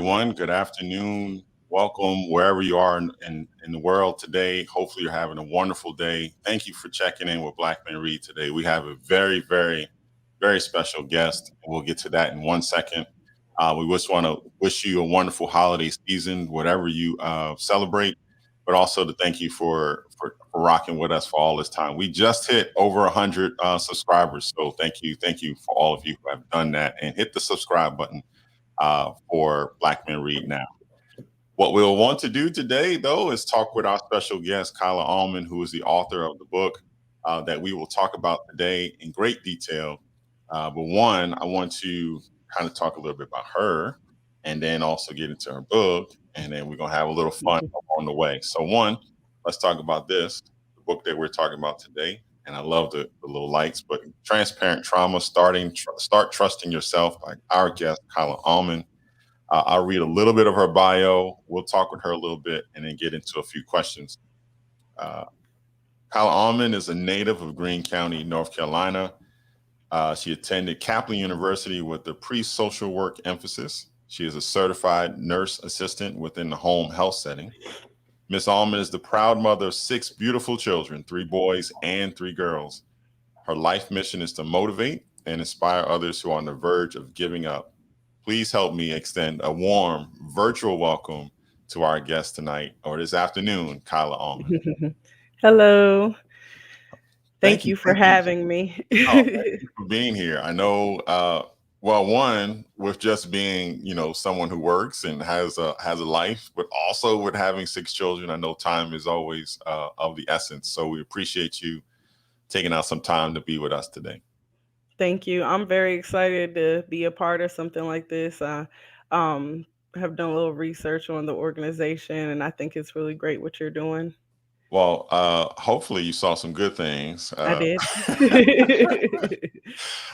everyone. Good afternoon. Welcome wherever you are in the world today. Hopefully, you're having a wonderful day. Thank you for checking in with Black Men Read today. We have a very special guest. We'll get to that in 1 second. We just want to wish you a wonderful holiday season, whatever you celebrate, but also to thank you for rocking with us for all this time. We just hit over 100 subscribers, so thank you for all of you who have done that and hit the subscribe button for Black Men Read Now. What we'll want to do today, though, is talk with our special guest, Kyla Allmond, who is the author of the book that we will talk about today in great detail. But one, I want to kind of talk a little bit about her and then also get into her book. And then we're going to have a little fun on the way. So, one, let's talk about this, the book that we're talking about today. And I love the little lights, but Transparent Trauma, Start Trusting Yourself by our guest, Kyla Allmond. I'll read a little bit of her bio. We'll talk with her a little bit and then get into a few questions. Uh, Kyla Allmond is a native of Greene County, North Carolina. She attended Kaplan University with a pre-social work emphasis. She is a certified nurse assistant within the home health setting. Ms. Allmond is the proud mother of 6 beautiful children, 3 boys and 3 girls. Her life mission is to motivate and inspire others who are on the verge of giving up. Please help me extend a warm virtual welcome to our guest tonight or this afternoon, Kyla Allmond. Hello. Thank Thank you. you for having me. Oh, thank you for being here. I know, well, one, with just being, someone who works and has a life, but also with having 6 children, I know time is always of the essence. So we appreciate you taking out some time to be with us today. Thank you. I'm very excited to be a part of something like this. I um, have done a little research on the organization, and I think it's really great what you're doing. Well, hopefully you saw some good things. I did.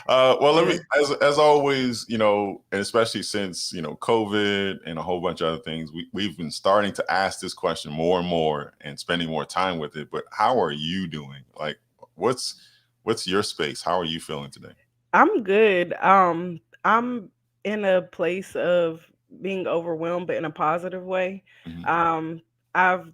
Well, let Yeah. me, as always, and especially since COVID and a whole bunch of other things, we've been starting to ask this question more and more and spending more time with it. But how are you doing? Like, what's your space? How are you feeling today? I'm good. I'm in a place of being overwhelmed, but in a positive way. Mhm. I've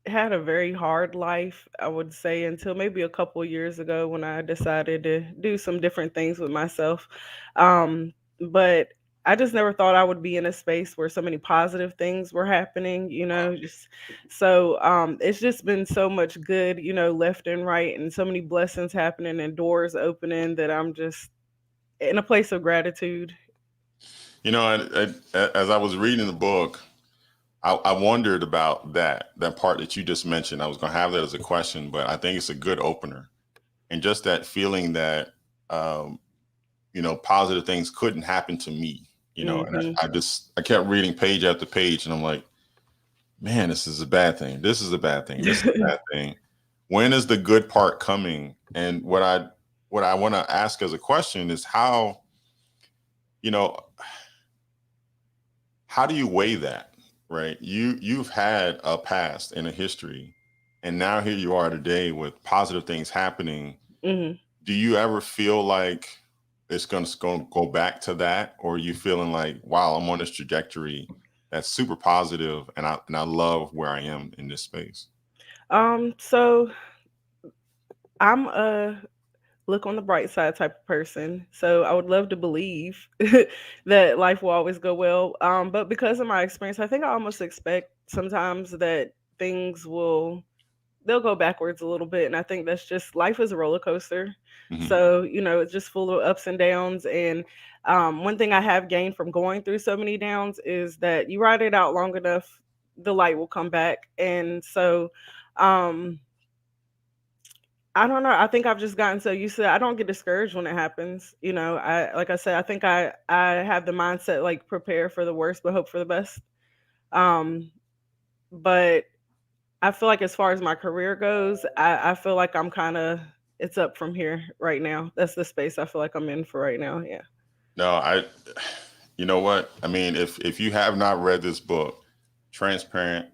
had a very hard life, I would say, until maybe a couple years ago when I decided to do some different things with myself. But I just never thought I would be in a space where so many positive things were happening, just so it's just been so much good, left and right, and so many blessings happening and doors opening that I'm just in a place of gratitude. As I was reading the book, I wondered about that part that you just mentioned. I was going to have that as a question, but I think it's a good opener. And just that feeling that um, positive things couldn't happen to me. And Hmm. I kept reading page after page, and I'm like, man, this is a bad thing. This is a bad thing. This is a bad thing. When is the good part coming? And what I want to ask as a question is you know, how do you weigh that, right? You've had a past and a history, and now here you are today with positive things happening. Hmm. Do you ever feel like it's going to go back to that, or are you feeling like, wow, I'm on this trajectory that's super positive, and I love where I am in this space? So I'm a look on the bright side type of person. So I would love to believe that life will always go well. But because of my experience, I think I almost expect sometimes that things will they'll go backwards a little bit. And I think that's just life is a roller coaster. Hmm. So, it's just full of ups and downs. And one thing I have gained from going through so many downs is that you ride it out long enough, the light will come back. And so um I don't know. I think I've just gotten so used to it. I don't get discouraged when it happens. I like I said, I think I have the mindset like prepare for the worst but hope for the best. Um but I feel like as far as my career goes, I feel like I'm kind of it's up from here right now. That's the space I feel like I'm in for right now. Yeah. No, you know what? I mean, if you have not read this book, Transparent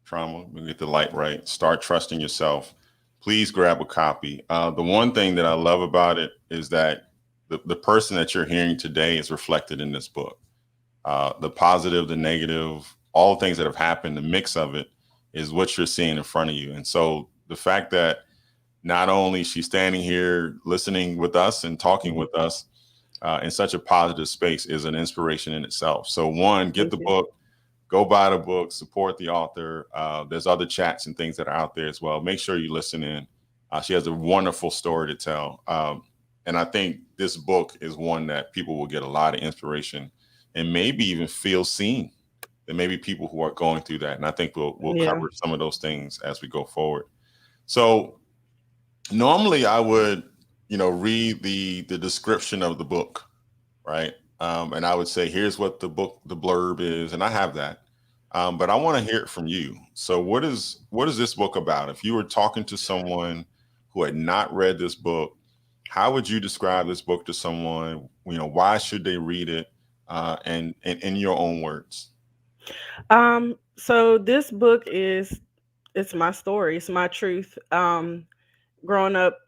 Trauma, we get the light right. Start trusting yourself. Please grab a copy. The one thing that I love about it is that the person that you're hearing today is reflected in this book. The positive, the negative, all the things that have happened, the mix of it is what you're seeing in front of you. And so the fact that not only she's standing here listening with us and talking with us in such a positive space is an inspiration in itself. So one, get Thank the you. book, go buy the book, support the author. There's other chats and things that are out there as well. Make sure you listen in. She has a wonderful story to tell. And I think this book is one that people will get a lot of inspiration and maybe even feel seen. There may be people who are going through that. And I think we'll Yeah. cover some of those things as we go forward. So normally I would, read the description of the book, right? And I would say, here's what the blurb is, and I have that. But I want to hear it from you. So, what is this book about? If you were talking to someone who had not read this book, how would you describe this book to someone? Why should they read it? And in your own words. So this book is it's my story, it's my truth. Growing up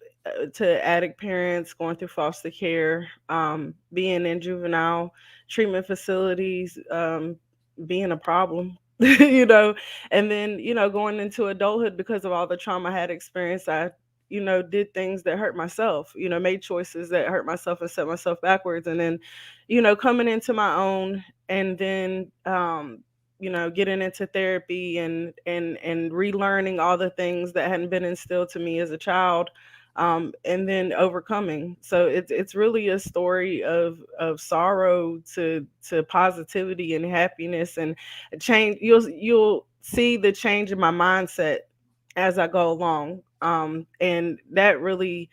to addict parents, going through foster care, being in juvenile treatment facilities, being a problem, and then, going into adulthood because of all the trauma I had experienced. I, did things that hurt myself, made choices that hurt myself and set myself backwards. And then, coming into my own, and then, getting into therapy and relearning all the things that hadn't been instilled to me as a child, and then overcoming. So it's really a story of sorrow to positivity and happiness and change. You'll see the change in my mindset as I go along. And that really,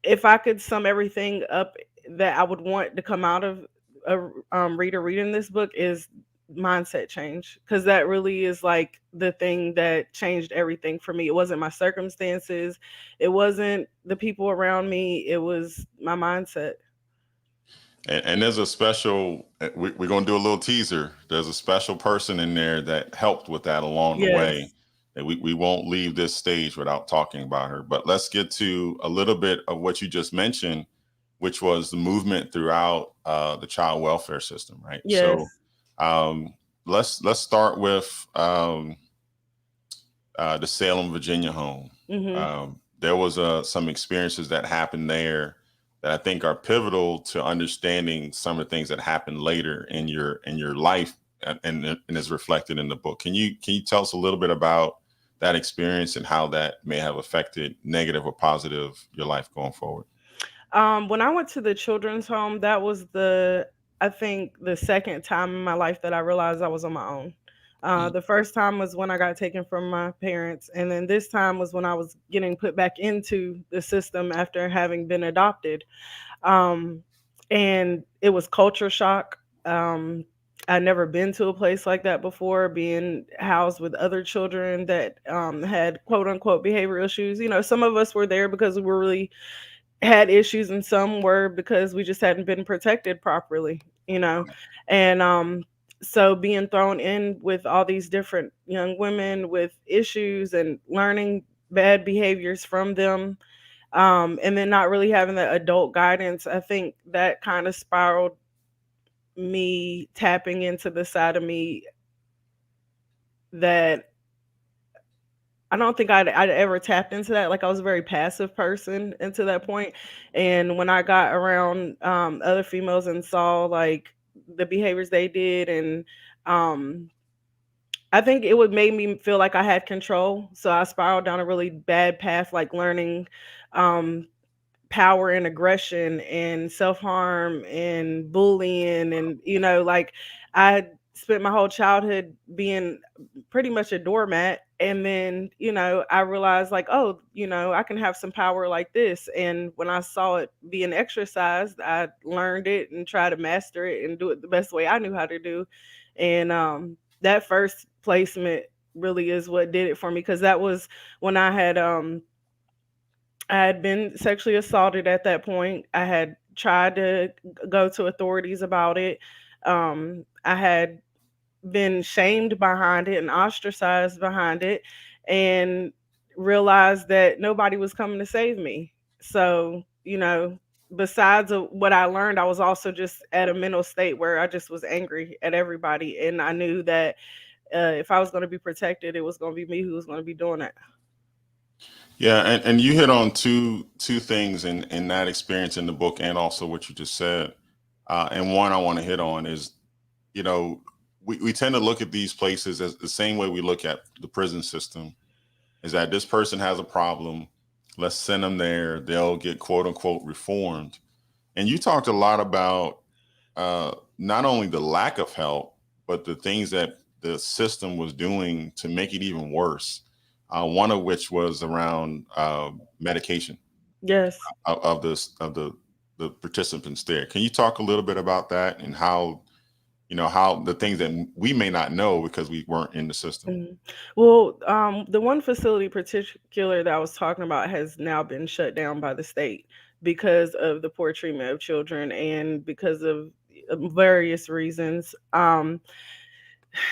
if I could sum everything up that I would want to come out of a reader reading this book, is mindset change, because that really is like the thing that changed everything for me. It wasn't my circumstances, it wasn't the people around me, it was my mindset. And there's a special, we're going to do a little teaser. There's a special person in there that helped with that along the way. Yes. And we won't leave this stage without talking about her. But let's get to a little bit of what you just mentioned, which was the movement throughout the child welfare system, right? So Yes. um, let's start with the Salem, Virginia home. Mhm. There was some experiences that happened there that I think are pivotal to understanding some of the things that happened later in your life, and is reflected in the book. Can you tell us a little bit about that experience and how that may have affected negative or positive your life going forward? When I went to the children's home, that was I think the second time in my life that I realized I was on my own. Mm. The first time was when I got taken from my parents, and then this time was when I was getting put back into the system after having been adopted. Um, and it was culture shock. I'd never been to a place like that before, being housed with other children that had quote unquote behavioral issues. Some of us were there because we were really had issues, and some were because we just hadn't been protected properly, you know. And so being thrown in with all these different young women with issues and learning bad behaviors from them, and then not really having that adult guidance, I think that kind of spiraled me tapping into the side of me that I don't think I'd ever tapped into that. Like, I was a very passive person into that point. And when I got around other females and saw like the behaviors they did, and um, I think it would make me feel like I had control. So I spiraled down a really bad path, like learning um, power and aggression and self-harm and bullying. And like, I spent my whole childhood being pretty much a doormat, and then I realized, like, oh, I can have some power like this. And when I saw it being exercised, I learned it and tried to master it and do it the best way I knew how to do. And that first placement really is what did it for me, because that was when I had been sexually assaulted at that point. I had tried to go to authorities about it. I had been shamed behind it and ostracized behind it, and realized that nobody was coming to save me. So, besides of what I learned, I was also just at a mental state where I just was angry at everybody, and I knew that if I was going to be protected, it was going to be me who was going to be doing it. Yeah, and you hit on two things in that experience in the book, and also what you just said. And one I want to hit on is, you know, we tend to look at these places as the same way we look at the prison system. Is that this person has a problem? Let's send them there. They'll get quote unquote reformed. And you talked a lot about not only the lack of help, but the things that the system was doing to make it even worse. One of which was around medication Yes. of this of the participants there. Can you talk a little bit about that and how how the things that we may not know because we weren't in the system? Mhm. Well, the one facility particular that I was talking about has now been shut down by the state because of the poor treatment of children and because of various reasons. And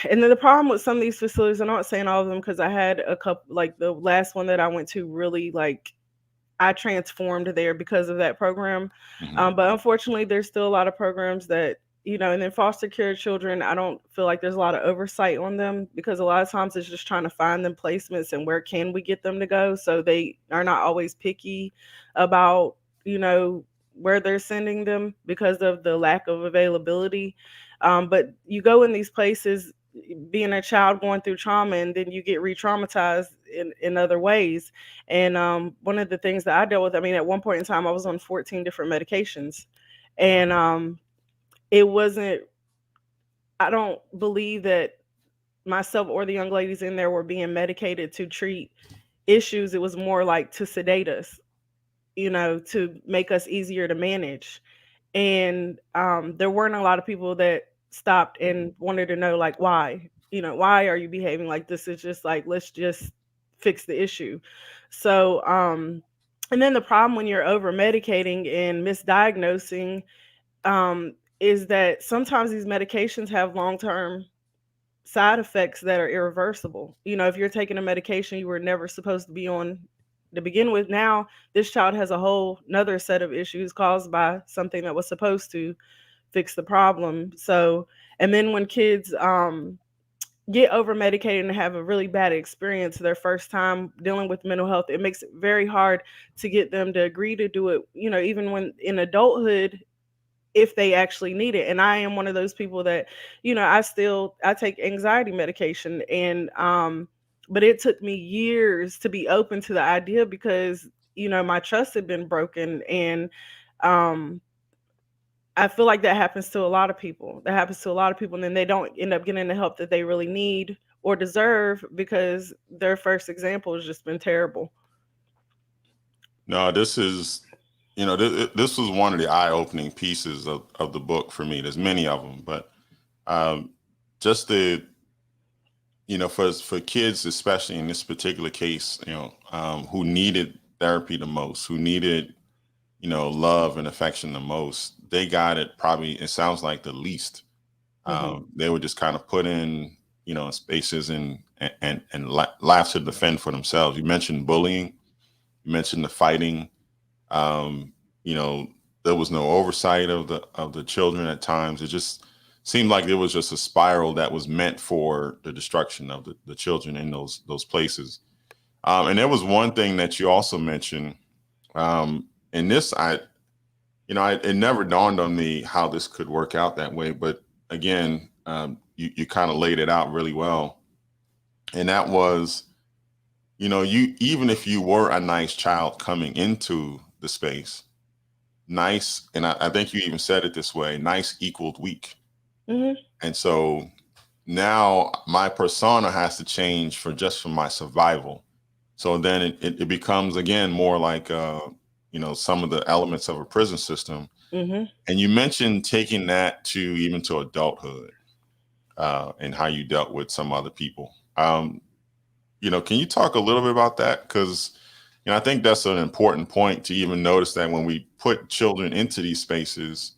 then the problem with some of these facilities, I'm not saying all of them because I had a couple, like the last one that I went to, really like I transformed there because of that program. Hmm. But unfortunately, there's still a lot of programs that, and then foster care children, I don't feel like there's a lot of oversight on them because a lot of times it's just trying to find them placements and where can we get them to go. So they are not always picky about, you know, where they're sending them because of the lack of availability. But you go in these places being a child going through trauma and then you get re-traumatized in other ways. And one of the things that I dealt with, I mean, at one point in time, I was on 14 different medications. And it wasn't, I don't believe that myself or the young ladies in there were being medicated to treat issues. It was more like to sedate us, to make us easier to manage. And there weren't a lot of people that stopped and wanted to know, like, why, why are you behaving like this? Is just like, let's just fix the issue. So and then the problem when you're over medicating and misdiagnosing, is that sometimes these medications have long-term side effects that are irreversible. If you're taking a medication you were never supposed to be on to begin with, now this child has a whole another set of issues caused by something that was supposed to fix the problem. So, and then when kids get over medicated and have a really bad experience their first time dealing with mental health, it makes it very hard to get them to agree to do it, even when in adulthood, if they actually need it. And I am one of those people that, I take anxiety medication, and but it took me years to be open to the idea because, my trust had been broken. And um I feel like that happens to a lot of people. That happens to a lot of people, and then they don't end up getting the help that they really need or deserve because their first example has just been terrible. No, this is, this was one of the eye-opening pieces of the book for me. There's many of them, but um, just the, for kids, especially in this particular case, who needed therapy the most, who needed, love and affection the most, they got it probably, it sounds like the least. Hmm. They were just kind of put in, spaces and laugh to defend for themselves. You mentioned bullying, you mentioned the fighting. Um, you know, there was no oversight of the children at times. It just seemed like it was just a spiral that was meant for the destruction of the children in those places. And there was one thing that you also mentioned. And this, it never dawned on me how this could work out that way. But again, you kind of laid it out really well. And that was, you even if you were a nice child coming into the space, nice, and I think you even said it this way, nice equaled weak. Hmm. And so now my persona has to change for my survival. So then it becomes again more like some of the elements of a prison system. Hmm. And you mentioned taking that to even to adulthood, and how you dealt with some other people. Can you talk a little bit about that? Because I think that's an important point to even notice that when we put children into these spaces,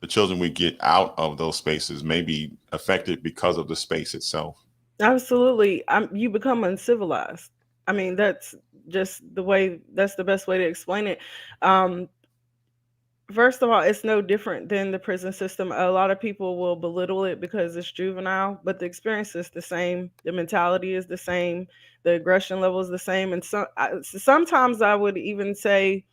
the children we get out of those spaces may be affected because of the space itself. Absolutely. You become uncivilized. I mean, that's just the way, that's the best way to explain it. Um, First of all, it's no different than the prison system. A lot of people will belittle it because it's juvenile, but the experience is the same. The mentality is the same. The aggression level is the same. And sometimes I would even say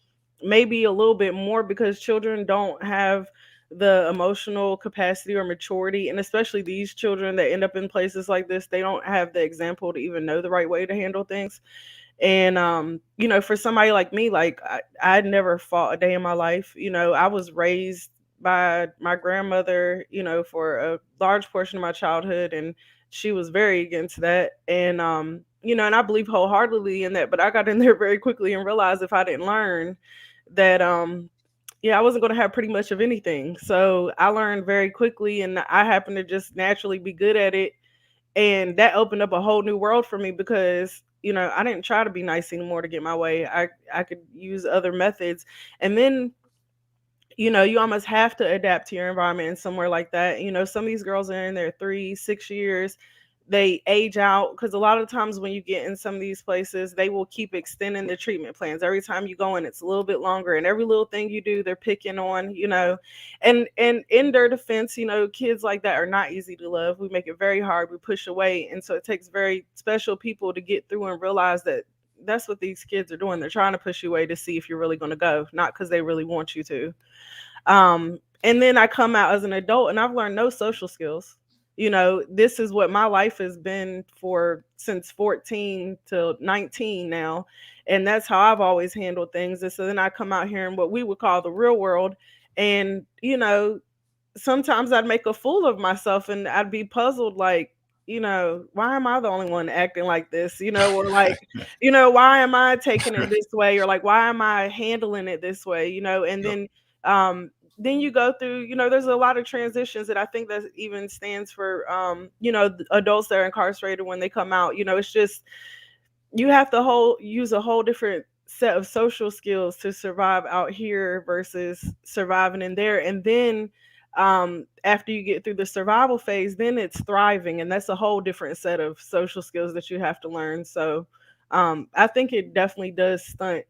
maybe a little bit more because children don't have the emotional capacity or maturity. And especially these children that end up in places like this, they don't have the example to even know the right way to handle things. And for somebody like me, like I'd never fought a day in my life. I was raised by my grandmother, for a large portion of my childhood, and she was very against that. And and I believe wholeheartedly in that, but I got in there very quickly and realized if I didn't learn that yeah, I wasn't going to have pretty much of anything. So I learned very quickly, and I happened to just naturally be good at it, and that opened up a whole new world for me because I didn't try to be nice anymore to get my way. I could use other methods. And then you almost have to adapt to your environment in somewhere like that. Some of these girls are in their 3 6 years, they age out because a lot of times when you get in some of these places, they will keep extending the treatment plans. Every time you go in, it's a little bit longer, and every little thing you do, they're picking on. And in their defense, kids like that are not easy to love. We make it very hard, we push away, and so it takes very special people to get through and realize that that's what these kids are doing. They're trying to push you away to see if you're really going to go, not because they really want you to. And then I come out as an adult and I've learned no social skills. This is what my life has been for since 14 to 19 now. And that's how I've always handled things. And so then I come out here in what we would call the real world. And, sometimes I'd make a fool of myself and I'd be puzzled, like, why am I the only one acting like this? Or like, why am I taking it this way? Or like, why am I handling it this way? And Yep. then you go through, there's a lot of transitions that I think that even stands for, the adults that are incarcerated when they come out. It's just, you have to use a whole different set of social skills to survive out here versus surviving in there. And then after you get through the survival phase, then it's thriving, and that's a whole different set of social skills that you have to learn. So I think it definitely does stunt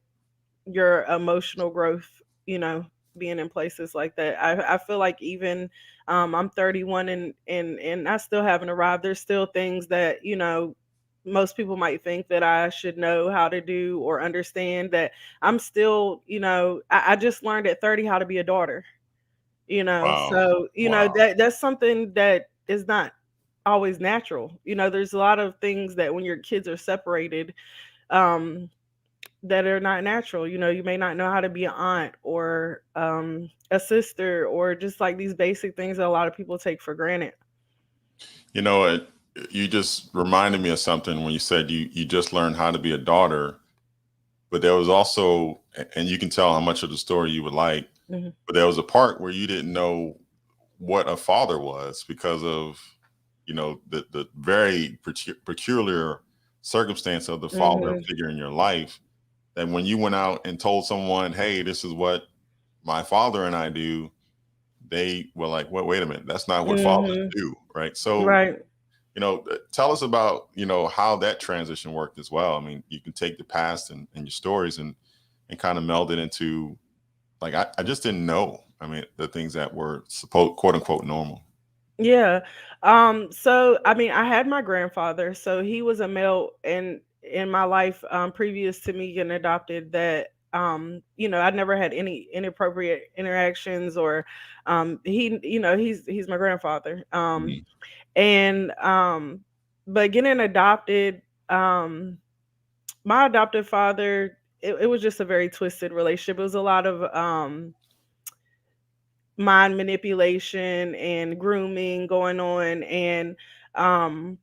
your emotional growth, you know, being in places like that. I feel like even I'm 31, and I still haven't arrived. There's still things that, most people might think that I should know how to do or understand, that I'm still, I just learned at 30 how to be a daughter, Wow. so Wow. that's something that is not always natural. There's a lot of things that when your kids are separated, um that are not natural. You may not know how to be an aunt or a sister, or just like these basic things that a lot of people take for granted. You know, you just reminded me of something when you said you just learned how to be a daughter, but there was also, and you can tell how much of the story you would like, Hmm. but there was a part where you didn't know what a father was because of, the very peculiar circumstance of the father Hmm. figure in your life. That when you went out and told someone, "Hey, this is what my father and I do," they were like, "Well, wait a minute, that's not what fathers Hmm. do," right? So, Right. tell us about how that transition worked as well. I mean, you can take the past and your stories and kind of meld it into, like, I just didn't know. I mean, the things that were supposed, quote unquote, normal. Yeah. So I mean, I had my grandfather, so he was a male in my life, previous to me getting adopted, that I'd never had any inappropriate interactions, or he's my grandfather. Mhm. And but getting adopted, my adoptive father, it was just a very twisted relationship. It was a lot of mind manipulation and grooming going on. And um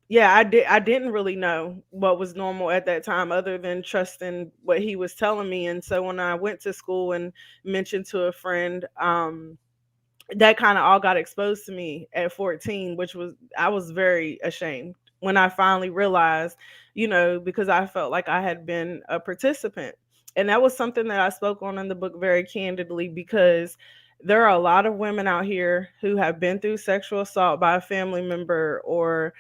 yeah, I didn't really know what was normal at that time other than trusting what he was telling me. And so when I went to school and mentioned to a friend, that kind of all got exposed to me at 14, which was, I was very ashamed when I finally realized, because I felt like I had been a participant. And that was something that I spoke on in the book very candidly, because there are a lot of women out here who have been through sexual assault by a family member or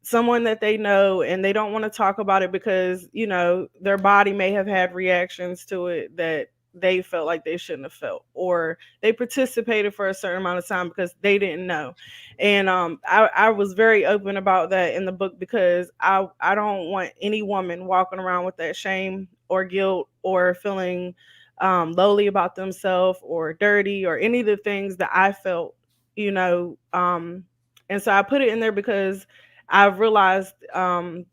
someone that they know, and they don't want to talk about it because, their body may have had reactions to it that they felt like they shouldn't have felt, or they participated for a certain amount of time because they didn't know. And I was very open about that in the book because I don't want any woman walking around with that shame or guilt or feeling lowly about themselves or dirty or any of the things that I felt, you know. And so I put it in there because I've realized that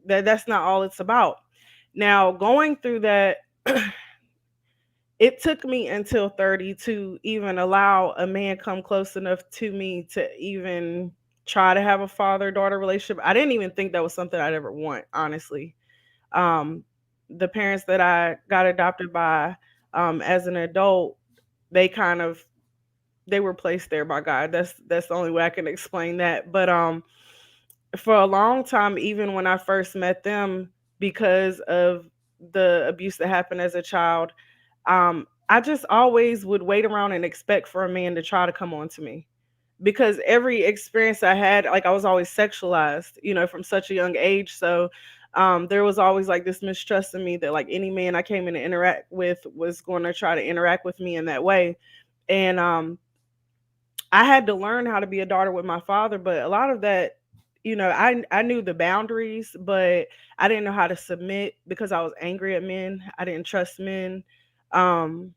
that's not all it's about. Now, going through that, it took me until 30 to even allow a man come close enough to me to even try to have a father-daughter relationship. I didn't even think that was something I'd ever want, honestly. Um, the parents that I got adopted by as an adult, they kind of they were placed there by God. That's the only way I can explain that. But for a long time, even when I first met them, because of the abuse that happened as a child, I just always would wait around and expect for a man to try to come on to me. Because every experience I had, like I was always sexualized, from such a young age. So there was always like this mistrust in me that like any man I came in to interact with was going to try to interact with me in that way. And I had to learn how to be a daughter with my father, but a lot of that, I knew the boundaries, but I didn't know how to submit because I was angry at men. I didn't trust men. Um,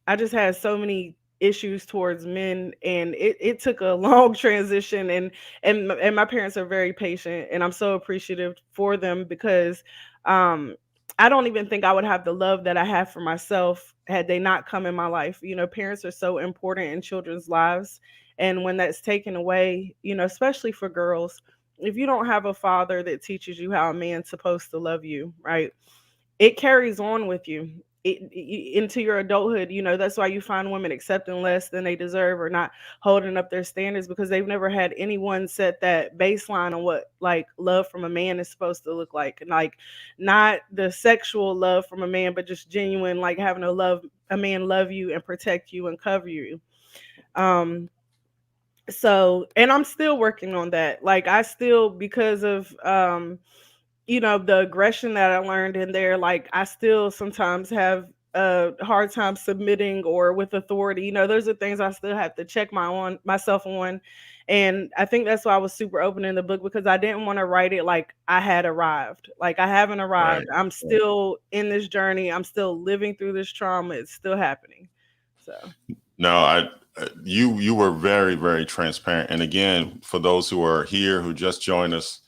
I just had so many issues towards men, and it took a long transition. And my parents are very patient, and I'm so appreciative for them because um, I don't even think I would have the love that I have for myself had they not come in my life. Parents are so important in children's lives, and when that's taken away, especially for girls, if you don't have a father that teaches you how a man's supposed to love you, right? It carries on with you into your adulthood. That's why you find women accepting less than they deserve or not holding up their standards because they've never had anyone set that baseline on what like love from a man is supposed to look like. And like not the sexual love from a man, but just genuine, like having a man love you and protect you and cover you. Um, so, and I'm still working on that. Like I still, because of the aggression that I learned in there, like I still sometimes have a hard time submitting or with authority. Those are things I still have to check myself on. And I think that's why I was super open in the book because I didn't want to write it like I had arrived. Like I haven't Right. arrived. I'm still in this journey. I'm still living through this trauma. It's still happening. So No, you were very, very transparent. And again, for those who are here who just joined us,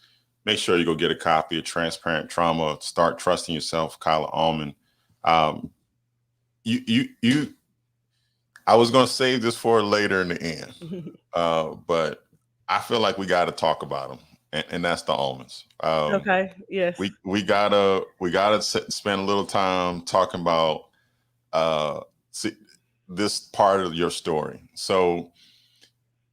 make sure you go get a copy of Transparent Trauma. Start trusting yourself, Kyla Allmond. Um, you. I was going to save this for later in the end, but I feel like we got to talk about them, and that's the almonds. okay, yes. We gotta spend a little time talking about uh, see, this part of your story. So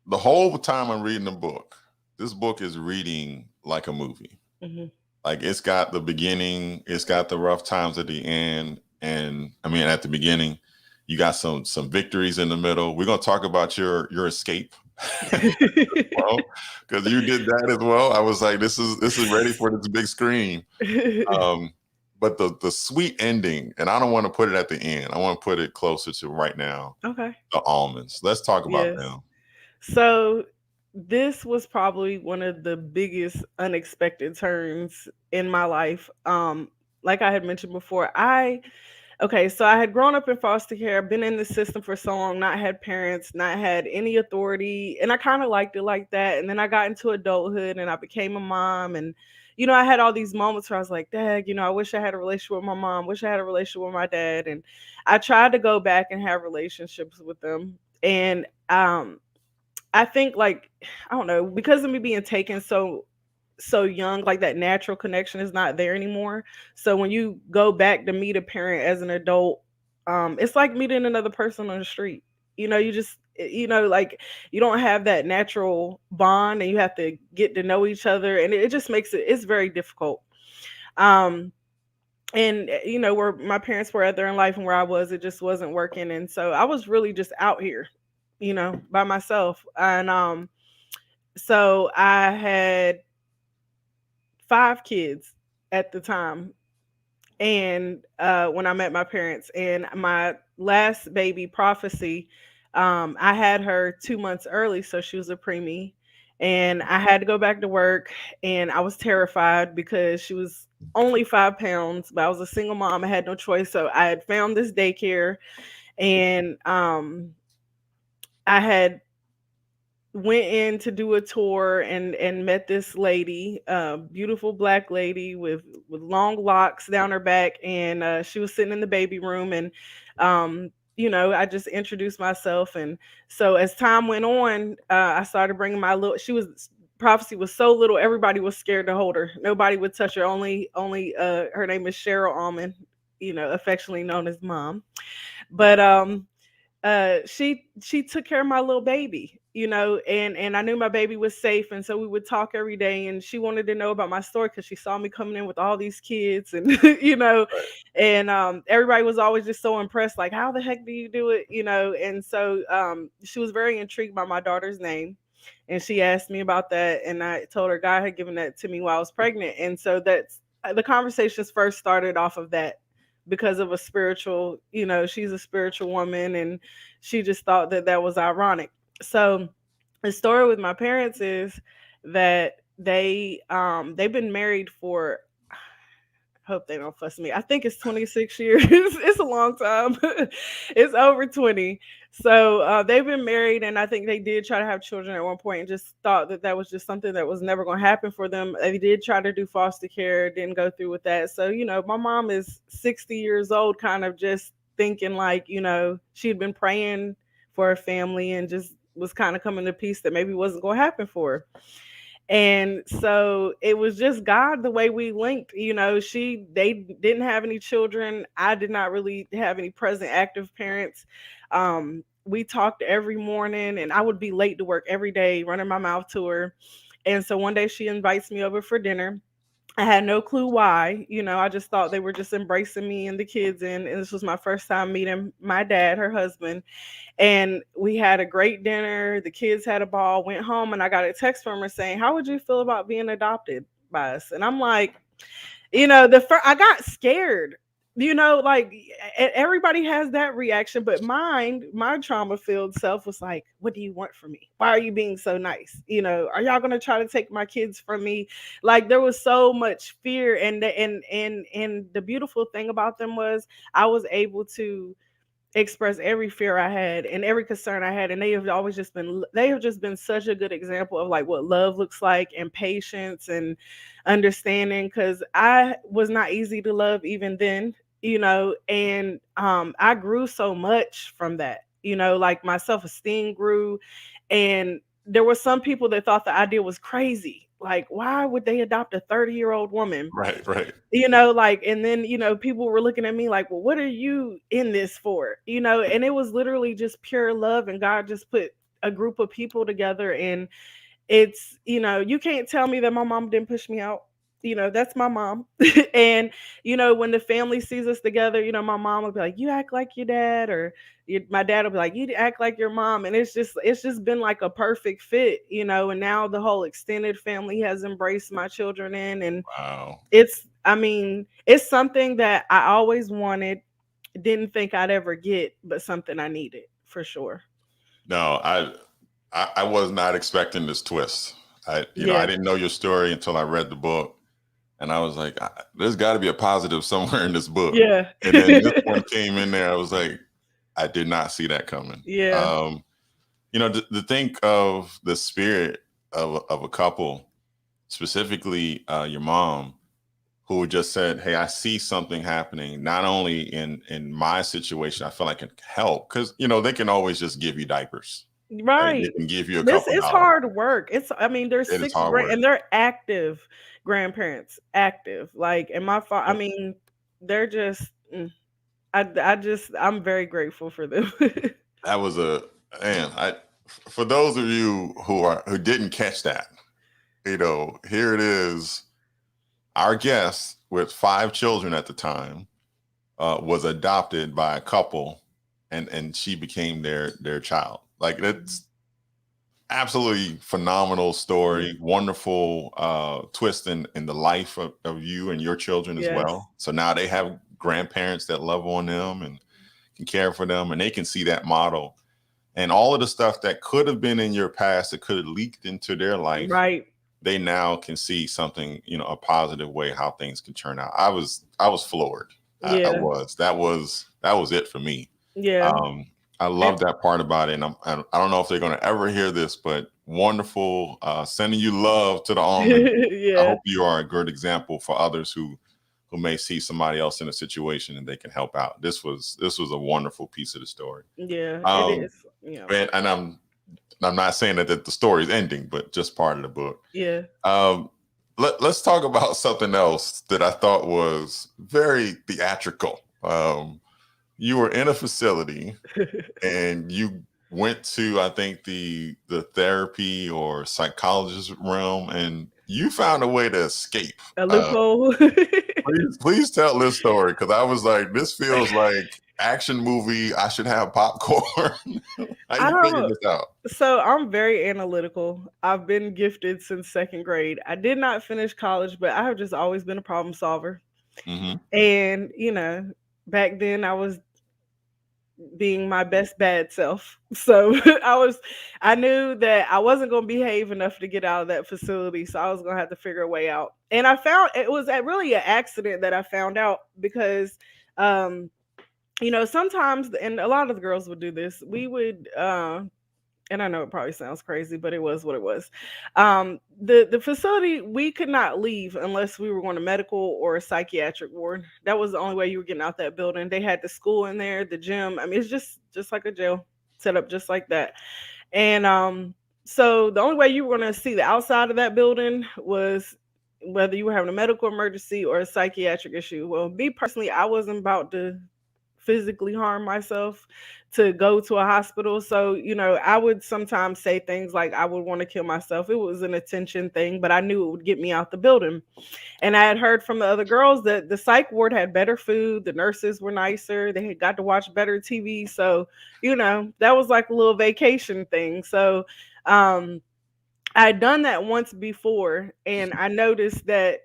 the whole time I'm reading the book, this book is reading like a movie. Hmm. Like it's got the beginning, it's got the rough times at the end, and I mean at the beginning, you got some victories in the middle. We're gonna talk about your escape, well, because you did that as well. I was like, this is ready for this big screen. Um, but the sweet ending, and I don't want to put it at the end. I want to put it closer to right now. Okay. The almonds. Let's talk about Yes. them. So this was probably one of the biggest unexpected turns in my life. Like I had mentioned before, so I had grown up in foster care, been in the system for so long, not had parents, not had any authority, and I kind of liked it like that. And then I got into adulthood and I became a mom, and I had all these moments where I was like, Dad, I wish I had a relationship with my mom, wish I had a relationship with my dad. And I tried to go back and have relationships with them. And I think like I don't know, because of me being taken so young, like that natural connection is not there anymore. So when you go back to meet a parent as an adult, it's like meeting another person on the street. You just like you don't have that natural bond and you have to get to know each other, and it just makes it's very difficult. Um and where my parents were at their in life and where I was, it just wasn't working. And so I was really just out here, by myself. And so I had 5 kids at the time. and when I met my parents. And my last baby, Prophecy, I had her 2 months early, so she was a preemie, and I had to go back to work, and I was terrified because she was only 5 pounds, but I was a single mom. I had no choice, so I had found this daycare, and I had went in to do a tour and met this lady, beautiful black lady with long locks down her back, and she was sitting in the baby room, and I just introduced myself, and so as time went on, I started bringing my little. She was Prophecy was so little, everybody was scared to hold her. Nobody would touch her. Only her name is Cheryl Allmond, affectionately known as Mom. But she took care of my little baby, and I knew my baby was safe, and so we would talk every day, and she wanted to know about my story because she saw me coming in with all these kids, and Right. and everybody was always just so impressed, like, how the heck do you do it, and so she was very intrigued by my daughter's name, and she asked me about that, and I told her God had given that to me while I was pregnant, and so that's the conversations first started off of that, because of a spiritual, she's a spiritual woman, and she just thought that that was ironic. So the story with my parents is that they've been married for, hope they don't fuss me. I think it's 26 years. It's a long time. It's over 20. So they've been married, and I think they did try to have children at one point, and just thought that that was just something that was never going to happen for them. They did try to do foster care, didn't go through with that. So, my mom is 60 years old, kind of just thinking like, she'd been praying for her family and just was kind of coming to peace that maybe wasn't going to happen for her. And so it was just God the way we linked. They didn't have any children. I did not really have any present active parents. We talked every morning, and I would be late to work every day, running my mouth to her. And so one day she invites me over for dinner. I had no clue why. I just thought they were just embracing me and the kids. And this was my first time meeting my dad, her husband. And we had a great dinner. The kids had a ball, went home, and I got a text from her saying, "How would you feel about being adopted by us?" And I'm like, I got scared. Like everybody has that reaction, but my trauma filled self was like, "What do you want from me? Why are you being so nice? Are y'all gonna try to take my kids from me?" Like there was so much fear, and the beautiful thing about them was I was able to express every fear I had and every concern I had, and they have just been such a good example of like what love looks like, and patience and understanding, because I was not easy to love even then, and I grew so much from that, like my self-esteem grew, and there were some people that thought the idea was crazy, like why would they adopt a 30-year-old woman, Right. Right. like, and then, people were looking at me like, well, what are you in this for? And it was literally just pure love. And God just put a group of people together. And you can't tell me that my mom didn't push me out. That's my mom. And, when the family sees us together, my mom will be like, you act like your dad, or my dad will be like, you act like your mom. And it's just been like a perfect fit, and now the whole extended family has embraced my children and Wow. it's something that I always wanted, didn't think I'd ever get, but something I needed for sure. No, I was not expecting this twist. I Yeah. didn't know your story until I read the book, and I was like, there's got to be a positive somewhere in this book. Yeah. And then this one came in there. I was like, I did not see that coming. Yeah. To think of the spirit of a couple, specifically your mom, who just said, "Hey, I see something happening. Not only in my situation, I feel like it can help because they can always just give you diapers, right? They Right. can give you a This couple is dollars. hard work. There's It is six hard grand, work. and they're active grandparents, active. Like, and my father, they're just, I'm very grateful for them. That was a man. For those of you who didn't catch that, here it is. Our guest with 5 children at the time was adopted by a couple, and she became their child. Like absolutely phenomenal story. Mhm. Wonderful twist in the life of you and your children as Yes. well. So now they have grandparents that love on them and can care for them, and they can see that model. And all of the stuff that could have been in your past that could have leaked into their life, Right. they now can see something, a positive way how things can turn out. I was floored. I Yeah. was. That was it for me. Yeah. Um, I And love that part about it, and I don't know if they're going to ever hear this, but wonderful. Sending you love to the Almonds. I yeah. hope you are a good example for others who may see somebody else in a situation and they can help out. This was a wonderful piece of the story. Yeah, it Um, is. Yeah. and I'm not saying that the story is ending, but just part of the book. Yeah. Um, let's talk about something else that I thought was very theatrical. You were in a facility and you went to, I think, the therapy or psychologist realm, and you found a way to escape. A loophole. Please tell this story, because I was like, this feels like action movie. I should have popcorn. How I you don't figured know. this out? So I'm very analytical. I've been gifted since second grade. I did not finish college, but I have just always been a problem solver. Hmm. And, back then I was being my best bad self. So I knew that I wasn't going to behave enough to get out of that facility. So I was going to have to figure a way out. And I found it was really an accident that I found out because, um, sometimes, and a lot of the girls would do this, we would, and I know it probably sounds crazy, but it was what it was. The facility, we could not leave unless we were going to medical or a psychiatric ward. That was the only way you were getting out that building. They had the school in there, the gym. I mean, it's just like a jail set up just like that. And so the only way you were going to see the outside of that building was whether you were having a medical emergency or a psychiatric issue. Well, me personally, I wasn't about to physically harm myself to go to a hospital. So, I would sometimes say things like I would want to kill myself. It was an attention thing, but I knew it would get me out the building. And I had heard from the other girls that the psych ward had better food, the nurses were nicer, they had got to watch better TV. So, that was like a little vacation thing. So, um, I'd done that once before, and I noticed that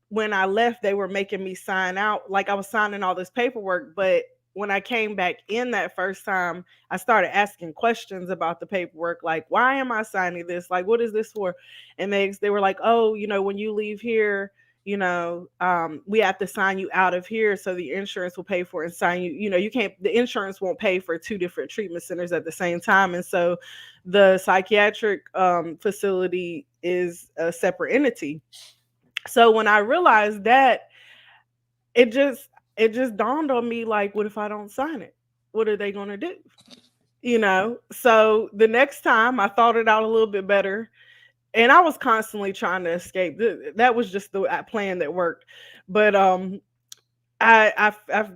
when I left, they were making me sign out. Like I was signing all this paperwork, but when I came back in that first time, I started asking questions about the paperwork, like, why am I signing this? Like, what is this for? And they were like, oh, when you leave here, we have to sign you out of here so the insurance will pay for it and sign you. You can't, the insurance won't pay for two different treatment centers at the same time. And so the psychiatric facility is a separate entity. So when I realized that, it just it just dawned on me, like, what if I don't sign it? What are they going to do? So the next time I thought it out a little bit better, and I was constantly trying to escape. That was just the plan that worked. But I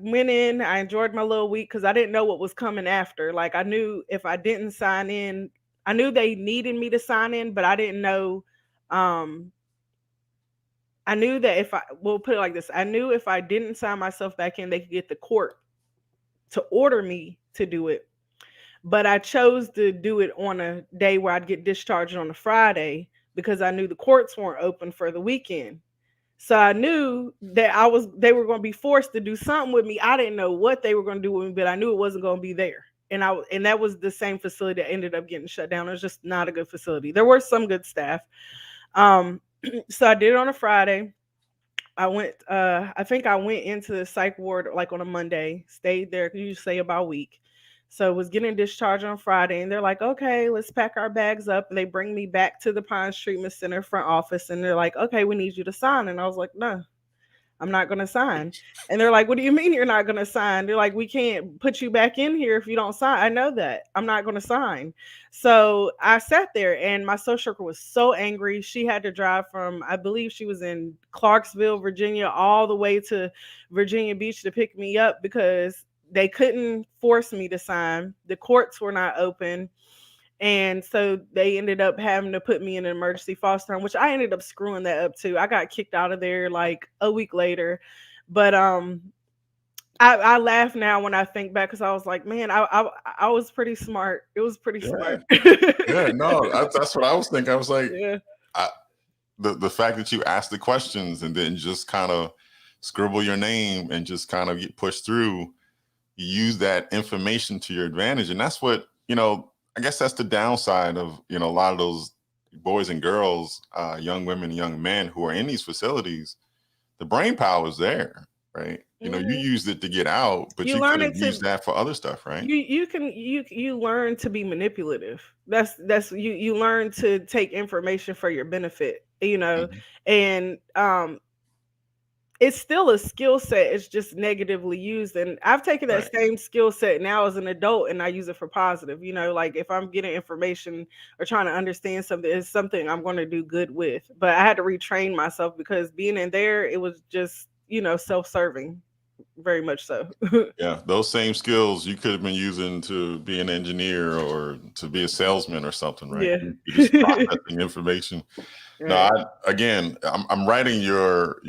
went in. I enjoyed my little week because I didn't know what was coming after. Like I knew if I didn't sign in, I knew they needed me to sign in, but I didn't know. Um, I knew that if I will put it like this, I knew if I didn't sign myself back in, they could get the court to order me to do it. But I chose to do it on a day where I'd get discharged on a Friday because I knew the courts weren't open for the weekend. So I knew that they were going to be forced to do something with me. I didn't know what they were going to do with me, but I knew it wasn't going to be there. And that was the same facility that ended up getting shut down. It was just not a good facility. There were some good staff. Um, so I did it on a Friday. I think I went into the psych ward like on a Monday, stayed there, you say about a week. So was getting discharged on Friday, and they're like, okay, let's pack our bags up. And they bring me back to the Pines Treatment Center front office, and they're like, okay, we need you to sign. And I was like, no, I'm not going to sign. And they're like, what do you mean you're not going to sign? They're like, we can't put you back in here if you don't sign. I know that. I'm not going to sign. So I sat there, and my social worker was so angry. She had to drive from, I believe she was in Clarksville, Virginia, all the way to Virginia Beach to pick me up because they couldn't force me to sign. The courts were not open. And so they ended up having to put me in an emergency foster home, which I ended up screwing that up too. I got kicked out of there like a week later. But I laugh now when I think back because I was like, man, I was pretty smart. It was pretty Yeah, smart. yeah. No, that's what I was thinking. I was like, Yeah. I, the fact that you asked the questions and then just kind of scribble your name and just kind of get pushed through, you use that information to your advantage, and that's what I guess that's the downside of a lot of those boys and girls, young women, young men who are in these facilities. The brain power is there, right? You Mhm. used it to get out, but You you could learn have it used to that for other stuff, right? you learn to be manipulative. That's you learn to take information for your benefit, Mhm. and it's still a skill set. It's just negatively used. And I've taken that Right. same skill set now as an adult and I use it for positive. Like if I'm getting information or trying to understand something, it's something I'm going to do good with. But I had to retrain myself because being in there, it was just, self serving, very much so. Yeah, those same skills you could have been using to be an engineer or to be a salesman or something, right? Yeah. You're just processing information. No, Right. again, I'm writing your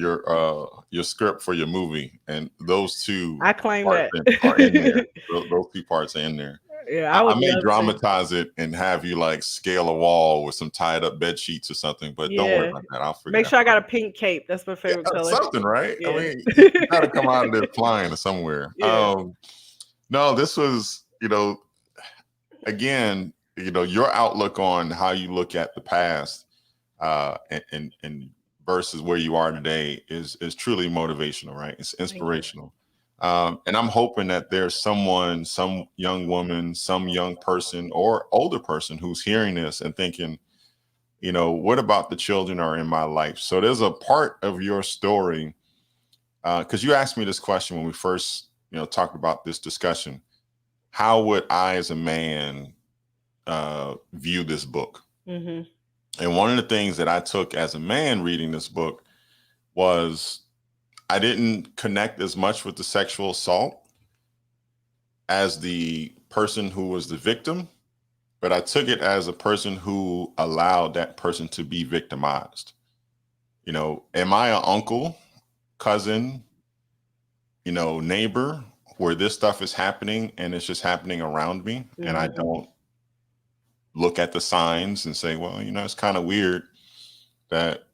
script for your movie, and those two I claim parts that. are in there. Those two parts are in there. Yeah, I I would may love to. dramatize it and have you like scale a wall with some tied up bed sheets or something, but don't worry Yeah. about that. I'll figure Make that sure I got part a out. pink cape. That's my Yeah, favorite color. something, right? I Yeah. mean, you got to come out of there flying somewhere. Yeah. No, this was, again, your outlook on how you look at the past, and versus where you are today is truly motivational, right? It's Thank you. inspirational. And I'm hoping that there's someone, some young woman, some young person or older person who's hearing this and thinking, what about the children are in my life? So there's a part of your story, because you asked me this question when we first, talked about this discussion. How would I, as a man, view this book? Mhm. And one of the things that I took as a man reading this book was I didn't connect as much with the sexual assault as the person who was the victim, but I took it as a person who allowed that person to be victimized. Am I an uncle, cousin, neighbor where this stuff is happening and it's just happening around me and I Mhm. don't look at the signs and say, well, it's kind of weird that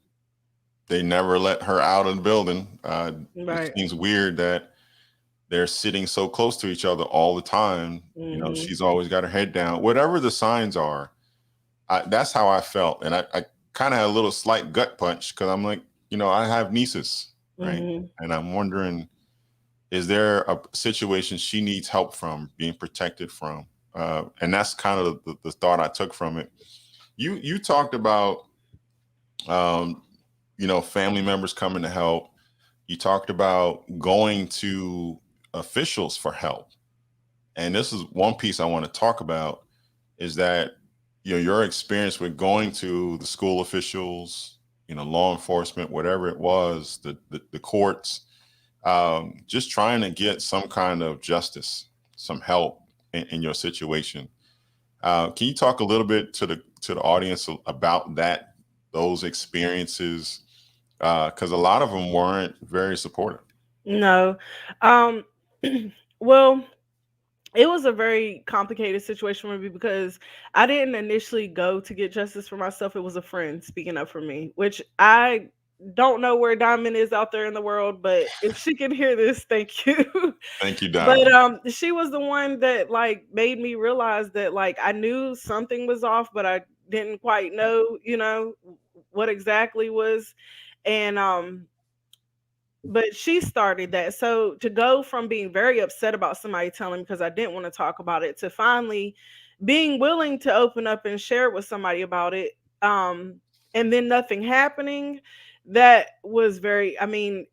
they never let her out of the building. It Right. seems weird that they're sitting so close to each other all the time. Mhm. She's always got her head down. Whatever the signs are, that's how I felt. And I kind of had a little slight gut punch because I'm like, I have nieces, right? Mhm. And I'm wondering, is there a situation she needs help from, being protected from? And that's kind of the thought I took from it. You talked about, um, family members coming to help. You talked about going to officials for help. And this is one piece I want to talk about is that, your experience with going to the school officials, law enforcement, whatever it was, the courts, just trying to get some kind of justice, some help in your situation. Can you talk a little bit to the audience about those experiences? Because a lot of them weren't very supportive. No. Um well, it was a very complicated situation for me because I didn't initially go to get justice for myself. It was a friend speaking up for me, which I don't know where Diamond is out there in the world, but if she can hear this, thank you. Thank you, But Diamond. she was the one that like made me realize that like I knew something was off, but I didn't quite know, what exactly was. And but she started that. So to go from being very upset about somebody telling me because I didn't want to talk about it to finally being willing to open up and share with somebody about it, and then nothing happening, that was very, I mean,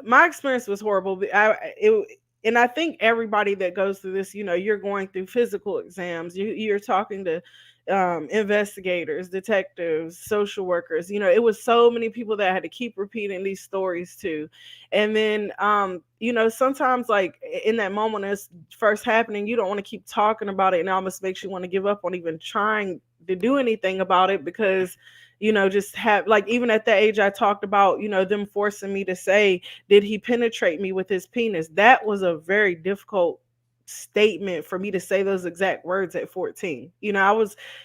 my experience was horrible. And I think everybody that goes through this, you're going through physical exams. You're talking to investigators, detectives, social workers. It was so many people that I had to keep repeating these stories to. And then, sometimes like in that moment when it's first happening, you don't want to keep talking about it, and it almost makes you want to give up on even trying to do anything about it because, just have, like, even at that age, I talked about, them forcing me to say, did he penetrate me with his penis? That was a very difficult statement for me to say those exact words at 14.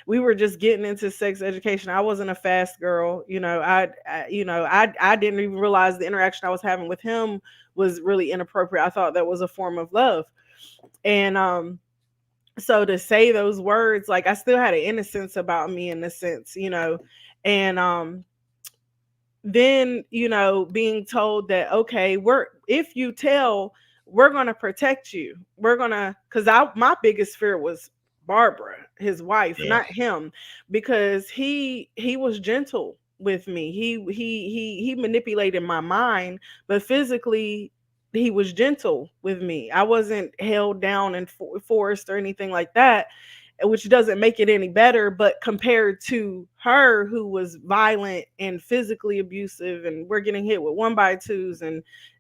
We were just getting into sex education. I wasn't a fast girl. I didn't even realize the interaction I was having with him was really inappropriate. I thought that was a form of love. And so to say those words, like, I still had an innocence about me in a sense, and then, being told that, okay, if you tell, we're going to protect you, we're going to, because my biggest fear was Barbara, his wife, Yeah. not him, because he was gentle with me. He manipulated my mind, but physically he was gentle with me. I wasn't held down and forced or anything like that, which doesn't make it any better. But compared to her, who was violent and physically abusive, and we're getting hit with 1x2s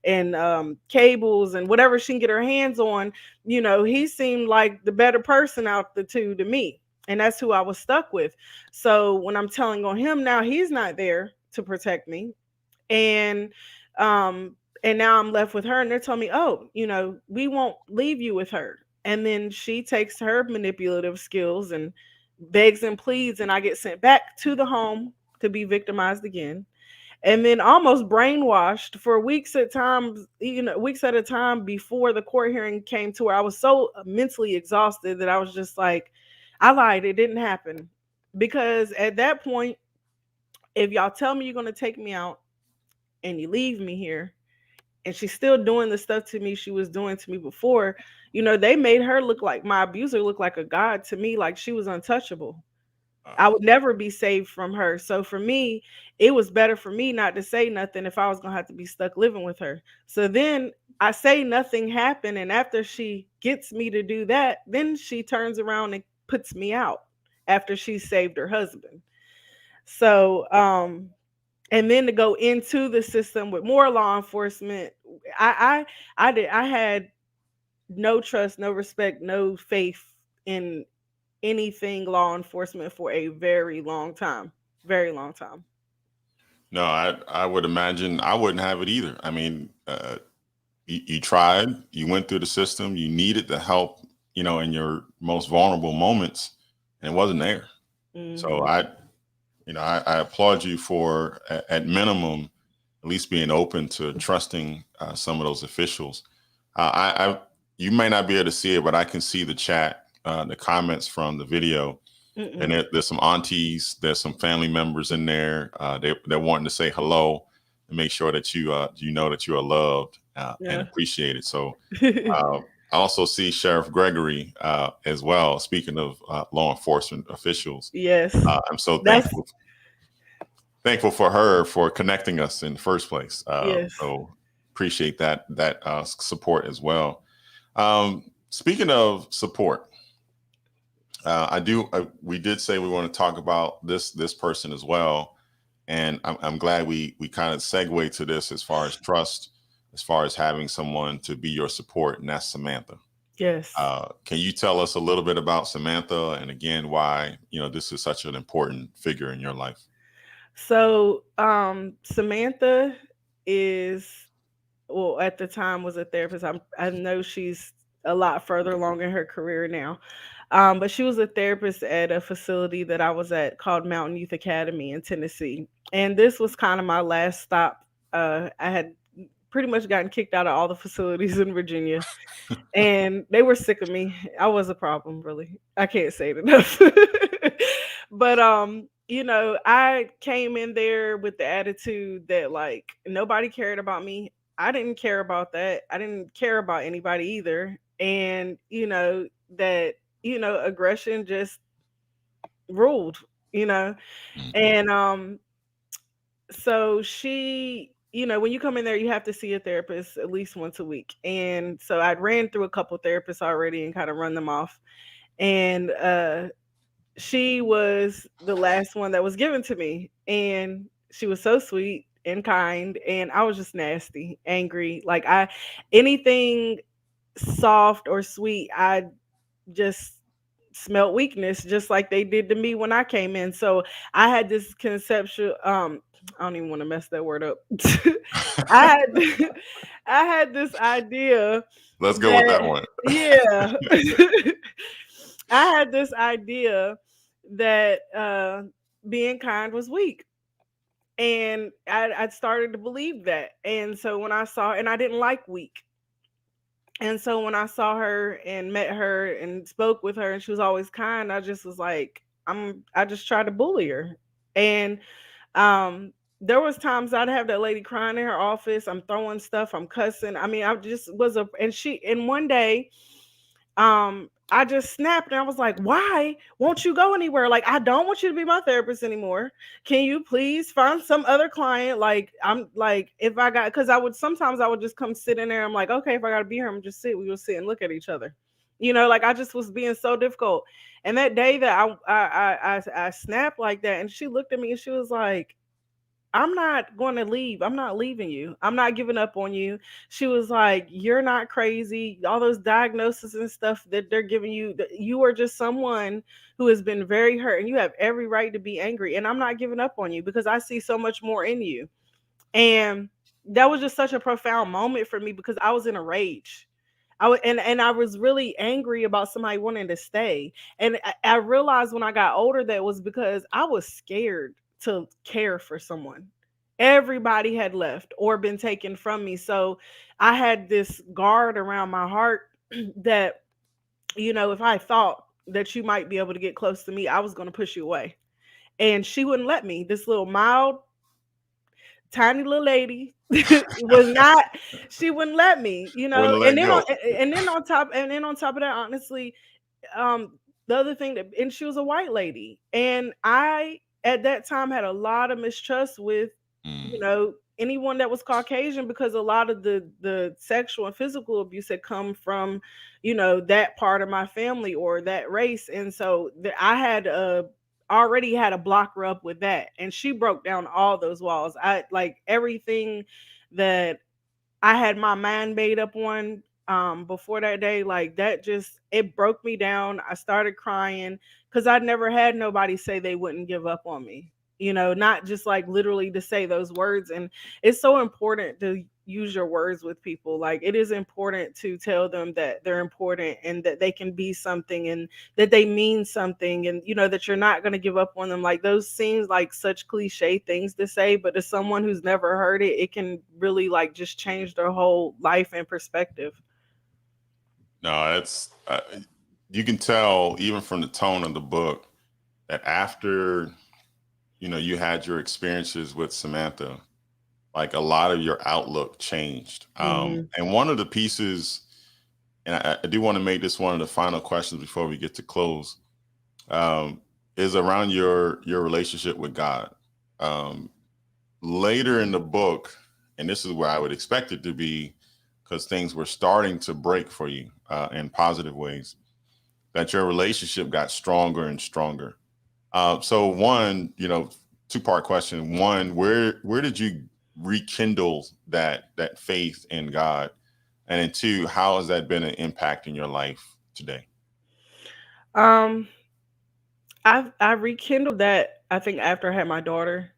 and cables and whatever she can get her hands on, he seemed like the better person out the two to me. And that's who I was stuck with. So when I'm telling on him now, he's not there to protect me. And um and now I'm left with her, and they're telling me, oh, we won't leave you with her. And then she takes her manipulative skills and begs and pleads, and I get sent back to the home to be victimized again, and then almost brainwashed for weeks at times, weeks at a time, before the court hearing came to where I was so mentally exhausted that I was just like, I lied, it didn't happen. Because at that point, if y'all tell me you're going to take me out and you leave me here, and she's still doing the stuff to me she was doing to me before, they made her look like, my abuser look like a god to me, like she was untouchable. I would never be saved from her. So for me, it was better for me not to say nothing if I was going to have to be stuck living with her. So then I say nothing happened, and after she gets me to do that, then she turns around and puts me out after she saved her husband. So and then to go into the system with more law enforcement, I had no trust, no respect, no faith in anything law enforcement for a very long time. Very long time. No, I would imagine I wouldn't have it either. I mean, you tried, you went through the system, you needed the help, in your most vulnerable moments, and it wasn't there. So Hmm. I applaud you for, at minimum, at least being open to trusting some of those officials. You may not be able to see it, but I can see the chat, the comments from the video, and Mm-mm. there's some aunties, there's some family members in there. They're wanting to say hello and make sure that you know that you are loved and Yeah. appreciated. So I also see Sheriff Gregory as well. Speaking of law enforcement officials, Yes. I'm so That's thankful for her for connecting us in the first place. yes. So appreciate that support as well. Speaking of support, we did say we want to talk about this person as well, and I'm glad we kind of segue to this as far as trust, as far as having someone to be your support, and that's Samantha. Yes. Can you tell us a little bit about Samantha, and again why this is such an important figure in your life? So, Samantha is, well, at the time was a therapist. I know she's a lot further along in her career now. But she was a therapist at a facility that I was at called Mountain Youth Academy in Tennessee. And this was kind of my last stop. I had pretty much gotten kicked out of all the facilities in Virginia, and they were sick of me. I was a problem, really. I can't say it enough. But I came in there with the attitude that, like, nobody cared about me. I didn't care about that. I didn't care about anybody either. And that aggression just ruled, you know. Mhm. And so she, when you come in there, you have to see a therapist at least once a week. And so I'd ran through a couple therapists already and kind of run them off. And she was the last one that was given to me. And she was so sweet and kind. And I was just nasty, angry. Like, anything soft or sweet, I just smelt weakness just like they did to me when I came in. So I had this conceptual I don't even want to mess that word up. I had I had this idea Let's go with that that, one. yeah. I had this idea that being kind was weak. And I started to believe that. And so when I saw, and I didn't like weak. And so when I saw her and met her and spoke with her and she was always kind, I just was like, I just tried to bully her. And there was times I'd have that lady crying in her office. I'm throwing stuff, I'm cussing. I mean, I just was a and one day I just snapped and I was like, why won't you go anywhere? Like, I don't want you to be my therapist anymore. Can you please find some other client? Like, I'm like, if I got, because I would sometimes I would just come sit in there. I'm like, okay, if I got to be here, I'm just sit. We will sit and look at each other. Like I just was being so difficult. And that day that I snapped like that, and she looked at me and she was like, I'm not going to leave. I'm not leaving you. I'm not giving up on you. She was like, you're not crazy. All those diagnoses and stuff that they're giving you, you are just someone who has been very hurt and you have every right to be angry. And I'm not giving up on you because I see so much more in you. And that was just such a profound moment for me because I was in a rage. And I was really angry about somebody wanting to stay. And I realized when I got older that was because I was scared to care for someone. Everybody had left or been taken from me. So I had this guard around my heart that, if I thought that you might be able to get close to me, I was going to push you away. And she wouldn't let me. This little mild, tiny little lady was not, she wouldn't let me, Wouldn't and let then go. on top of that, honestly, the other thing that, and she was a white lady, and I at that time had a lot of mistrust with, Mm. anyone that was Caucasian, because a lot of the sexual and physical abuse had come from, that part of my family or that race. And so I had already had a blocker up with that, and she broke down all those walls. I like everything that I had my mind made up on before that day. Like, that just, it broke me down. I started crying because I'd never had nobody say they wouldn't give up on me, not just like literally to say those words. And it's so important to use your words with people. Like, it is important to tell them that they're important and that they can be something and that they mean something, and that you're not going to give up on them. Like, those seems like such cliche things to say, but to someone who's never heard it, it can really like just change their whole life and perspective. No, it's you can tell even from the tone of the book that after you had your experiences with Samantha, like a lot of your outlook changed. Hmm. And one of the pieces, and I do want to make this one of the final questions before we get to close, um, is around your relationship with God. Um, Later in the book, and this is where I would expect it to be, because things were starting to break for you in positive ways, that your relationship got stronger and stronger. So one, two-part question. One, where did you rekindle that faith in God? And then two, how has that been an impact in your life today? Um, I rekindled that, I think, after I had my daughter,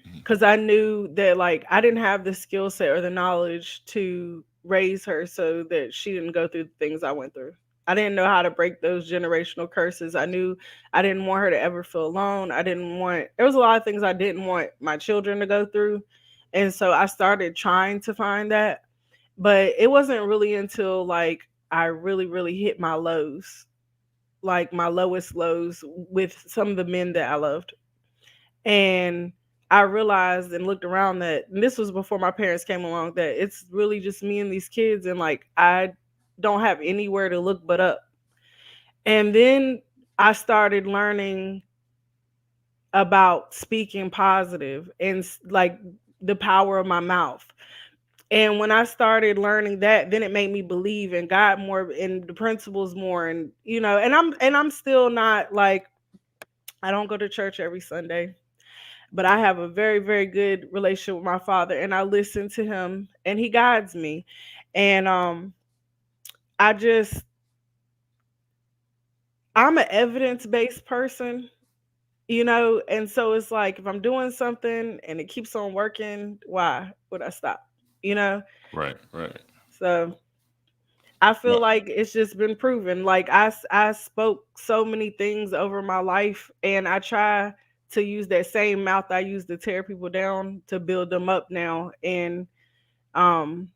Mhm. because I knew that like I didn't have the skill set or the knowledge to raise her so that she didn't go through the things I went through. I didn't know how to break those generational curses. I knew I didn't want her to ever feel alone. I didn't want, there was a lot of things I didn't want my children to go through. And so I started trying to find that. But it wasn't really until like I really, really hit my lows, like my lowest lows with some of the men that I loved. And I realized and looked around that, and this was before my parents came along, that it's really just me and these kids, and like I don't have anywhere to look but up. And then I started learning about speaking positive and like the power of my mouth. And when I started learning that, then it made me believe in God more and the principles more. And and I'm still not like, I don't go to church every Sunday, but I have a very, very good relationship with my father, and I listen to him and he guides me. And I just I'm an evidence-based person, and so it's like if I'm doing something and it keeps on working, why would I stop? You know? Right, right. So I feel No, like it's just been proven. Like I spoke so many things over my life, and I try to use that same mouth I used to tear people down to build them up now. Um,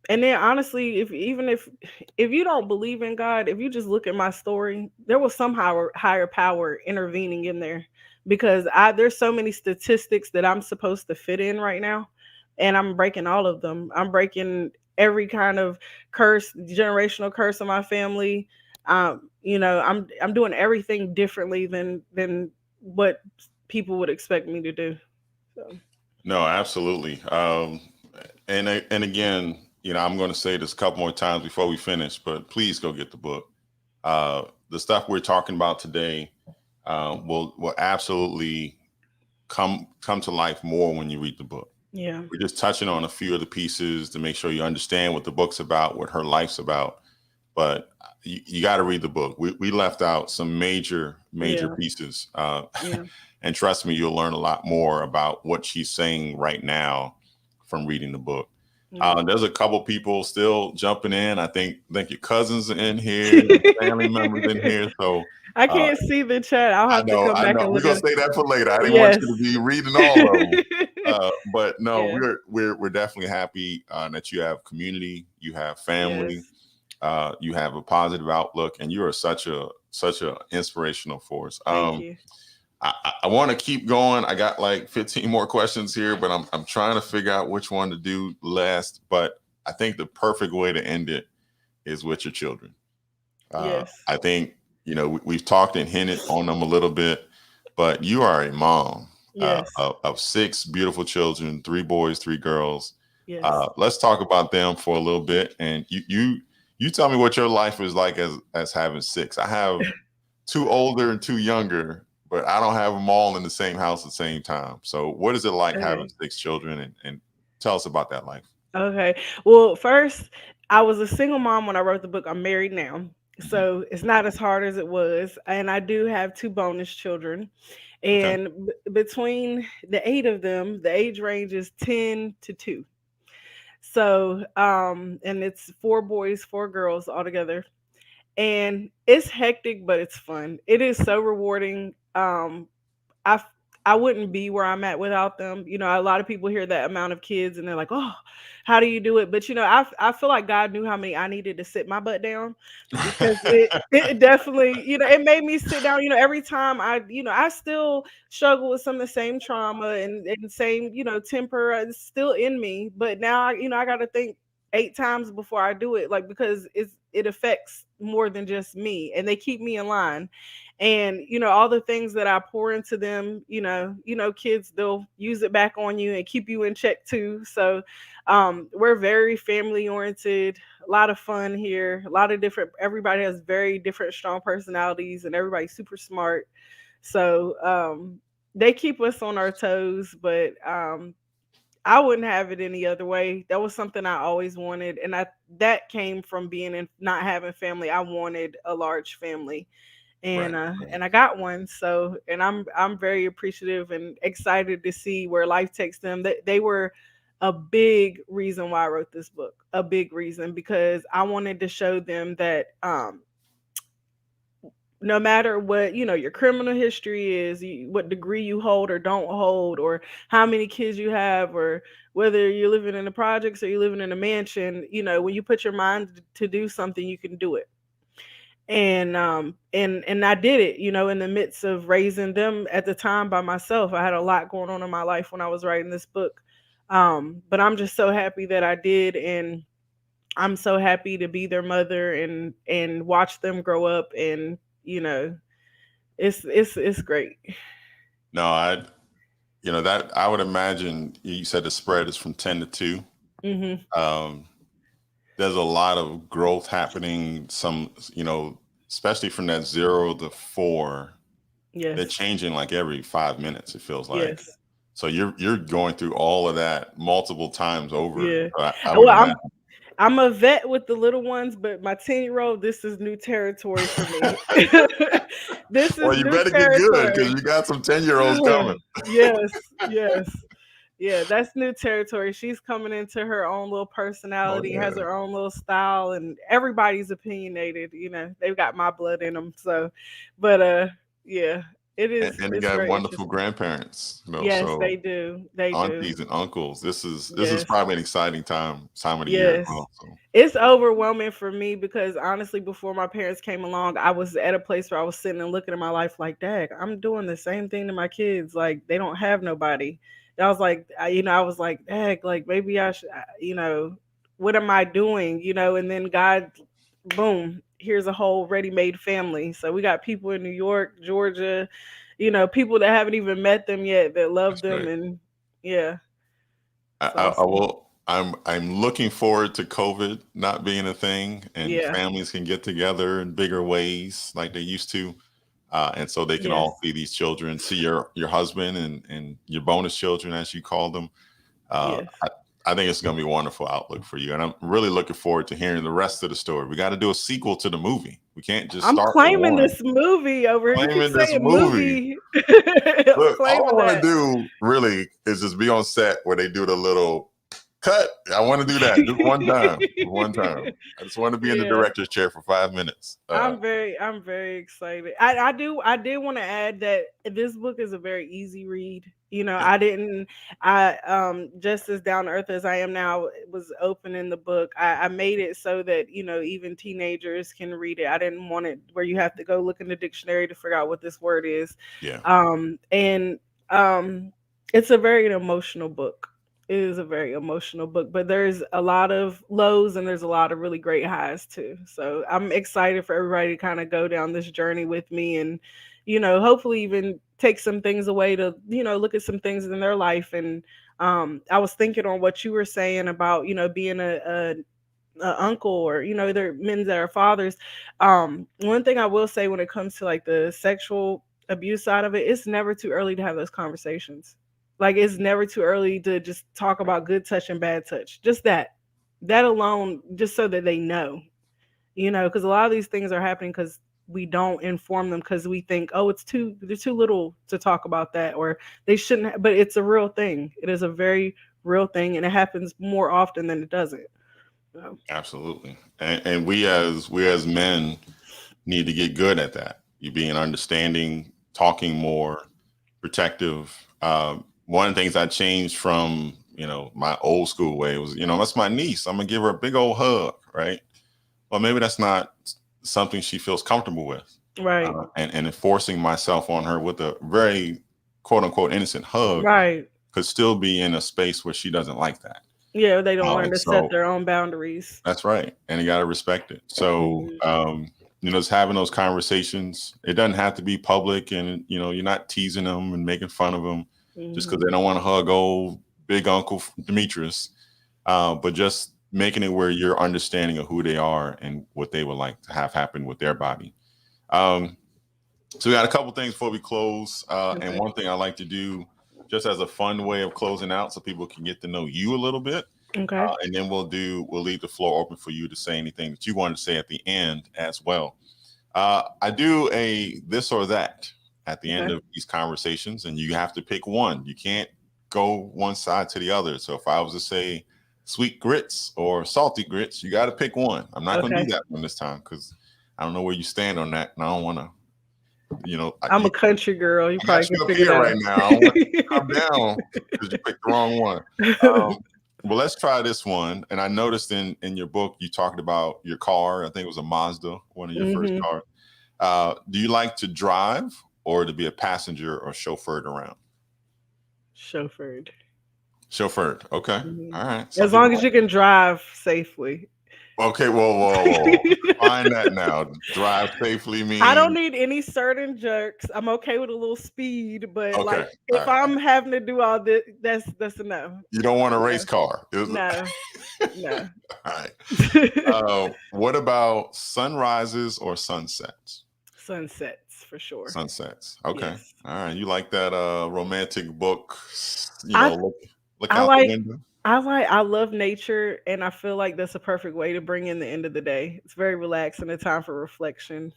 and then honestly, if you don't believe in God, if you just look at my story, there was some higher power intervening in there because I there's so many statistics that I'm supposed to fit in right now, and I'm breaking all of them. I'm breaking every kind of curse, generational curse in my family. I'm doing everything differently than what people would expect me to do. So no, absolutely. And again, I'm going to say this a couple more times before we finish, but please go get the book. The stuff we're talking about today will absolutely come to life more when you read the book. yeah, We're just touching on a few of the pieces to make sure you understand what the book's about, what her life's about. But you got to read the book. We left out some major yeah, pieces, yeah, and trust me, you'll learn a lot more about what she's saying right now from reading the book. yeah. There's a couple people still jumping in. I think your cousins are in here, your family members in here. So I uh, can't see the chat. I'll I have to know, come I back know. and We're look gonna at it. say that for later. I didn't want Yes. you to be reading all of them. But no, Yeah. we're definitely happy that you have community, you have family, Yes. you have a positive outlook, and you are such a inspirational force. Thank you. I want to keep going. I got like 15 more questions here, but I'm trying to figure out which one to do last. But I think the perfect way to end it is with your children. Yes. I think we've talked and hinted on them a little bit, but you are a mom Yes. of six beautiful children, three boys, three girls. Yes. Let's talk about them for a little bit, and you tell me what your life is like as having six. I have two older and two younger, but I don't have them all in the same house at the same time. So, what is it like having Okay. six children, and tell us about that life? Okay. Well, first, I was a single mom when I wrote the book. I'm married now. Mhm. So it's not as hard as it was. And I do have two bonus children. Okay. And between the eight of them, the age range is 10 to 2. So, and it's four boys, four girls altogether. And it's hectic, but it's fun. It is so rewarding. I f- I wouldn't be where I'm at without them. A lot of people hear that amount of kids and they're like, "Oh, how do you do it?" But I feel like God knew how many I needed to sit my butt down because it definitely, it made me sit down. Every time I still struggle with some of the same trauma and same, temper is still in me. But now I got to think 8 times before I do it, like because it affects more than just me, and they keep me in line. And all the things that I pour into them, kids, they'll use it back on you and keep you in check too. So we're very family oriented, a lot of fun here, a lot of different, everybody has very different strong personalities and everybody's super smart. So they keep us on our toes, but I wouldn't have it any other way. That was something I always wanted, and I that came from being in not having family. I wanted a large family, and Right. uh Right. and I got one. So, and I'm very appreciative and excited to see where life takes them. They were a big reason why I wrote this book. A big reason because I wanted to show them that no matter what your criminal history is, what degree you hold or don't hold, or how many kids you have, or whether you're living in the projects or you're living in a mansion, when you put your mind to do something, you can do it. And I did it, in the midst of raising them at the time by myself. I had a lot going on in my life when I was writing this book. But I'm just so happy that I did, and I'm so happy to be their mother and watch them grow up, and you know it's great. No, that I would imagine you said the spread is from 10 to 2. Mhm. Um, there's a lot of growth happening. Especially from that 0 to 4, they're Yes. changing like every 5 minutes. It feels like. Yes. So you're going through all of that multiple times over. Yeah. I would Well, I'm imagine. I'm a vet with the little ones, but my 10-year-old, this is new territory for me. This is Well, you new better get good because territory. you got some 10-year-olds coming. Yes, yes. Yeah, that's new territory. She's coming into her own little Oh personality, has yeah, her own little style, and everybody's opinionated. They've got my blood in them. So, but yeah, and they it's got very wonderful interesting. grandparents. Yes, So they do. They do. aunties and uncles. This is Yes. probably an exciting time of the year as Yes. well. So It's overwhelming for me because honestly, before my parents came along, I was at a place where I was sitting and looking at my life like, Dad, I'm doing the same thing to my kids. Like, they don't have nobody. And I was like, I was like, Dad, like, maybe I should, what am I doing? And then God, boom, here's a whole ready made family. So we got people in New York, Georgia, people that haven't even met them yet that love that's them. great. And yeah, it's I awesome. will. I'm looking forward to COVID not being a thing, and Yeah. families can get together in bigger ways like they used to, and so they can all Yes. see these children, see your husband and your bonus children as you call them. Uh, Yes. I, I think it's going to be a wonderful outlook for you, and I'm really looking forward to hearing the rest of the story. We got to do a sequel to the movie. We can't just I'm start with claiming one. this movie over. You keep Claiming this saying movie. movie. I'm Look, all I claiming want to that. do really is just be on set where they do the little cut. I want to do that just one time. One time. I just want to be in the Yeah. director's chair for 5 minutes. I'm very excited. I did want to add that this book is a very easy read. Yeah, I just as down to earth as I am now was open in the book. I made it so that, even teenagers can read it. I didn't want it where you have to go look in the dictionary to figure out what this word is. yeah, And it's a very emotional book. It is a very emotional book, but there's a lot of lows and there's a lot of really great highs too. So I'm excited for everybody to kind of go down this journey with me and, hopefully even take some things away to, look at some things in their life. And I was thinking on what you were saying about, being a uncle or, they're men that are fathers. One thing I will say when it comes to like the sexual abuse side of it, it's never too early to have those conversations. Like it's never too early to just talk about good touch and bad touch. Just that alone, just so that they know, because a lot of these things are happening because we don't inform them because we think, oh, they're too little to talk about that, or they shouldn't. But it's a real thing. It is a very real thing, and it happens more often than it doesn't. So, absolutely. And we as men need to get good at that. You being understanding, talking more, protective. One of the things I changed from my old school way was that's my niece. I'm gonna give her a big old hug, right? Well, maybe that's not something she feels comfortable with, right, and enforcing myself on her with a very quote unquote innocent hug right. could still be in a space where she doesn't like that. Yeah, they don't learn And to set so their own boundaries. that's right, and you got to respect it. So Mhm, just having those conversations. It doesn't have to be public, and you're not teasing them and making fun of them just because mhm. they don't want to hug old big Uncle Demetrius, but just making it where you're understanding of who they are and what they would like to have happen with their body. Um, so we got a couple things before we close, and Okay. one thing I like to do just as a fun way of closing out, so people can get to know you a little bit, Okay. and then we'll leave the floor open for you to say anything that you want to say at the end as well. I do a this or that at the end Okay. of these conversations, and you have to pick one. You can't go one side to the other. So if I was to say sweet grits or salty grits, you got to pick one. I'm not going to do Okay. that one this time because I don't know where you stand on that, and I don't want to. I'm a country girl. You I got probably can you up figure here that right now. I don't want you to come out. down because you picked the wrong one. Well, let's try this one. And I noticed in your book you talked about your car. I think it was a Mazda, one of your first Hmm. cars. Do you like to drive or to be a passenger or chauffeured around? Chauffeured. Chauffeured. Okay. Hmm. All right. Some As people long as like. you can drive safely. Okay. Whoa, whoa, whoa. Define that now. Drive safely I don't means. need any certain jerks. I'm okay with a little speed, but Okay. like All if right. I'm having to do all this, that's a no. You don't want a race No, car. no, All no. right. What about sunrises or sunsets? Sunsets for sure. Sunsets. Okay. Yes. All right. You like that romantic book, I look I out the like window? I love nature, and I feel like that's a perfect way to bring in the end of the day. It's very relaxing, a time for reflection.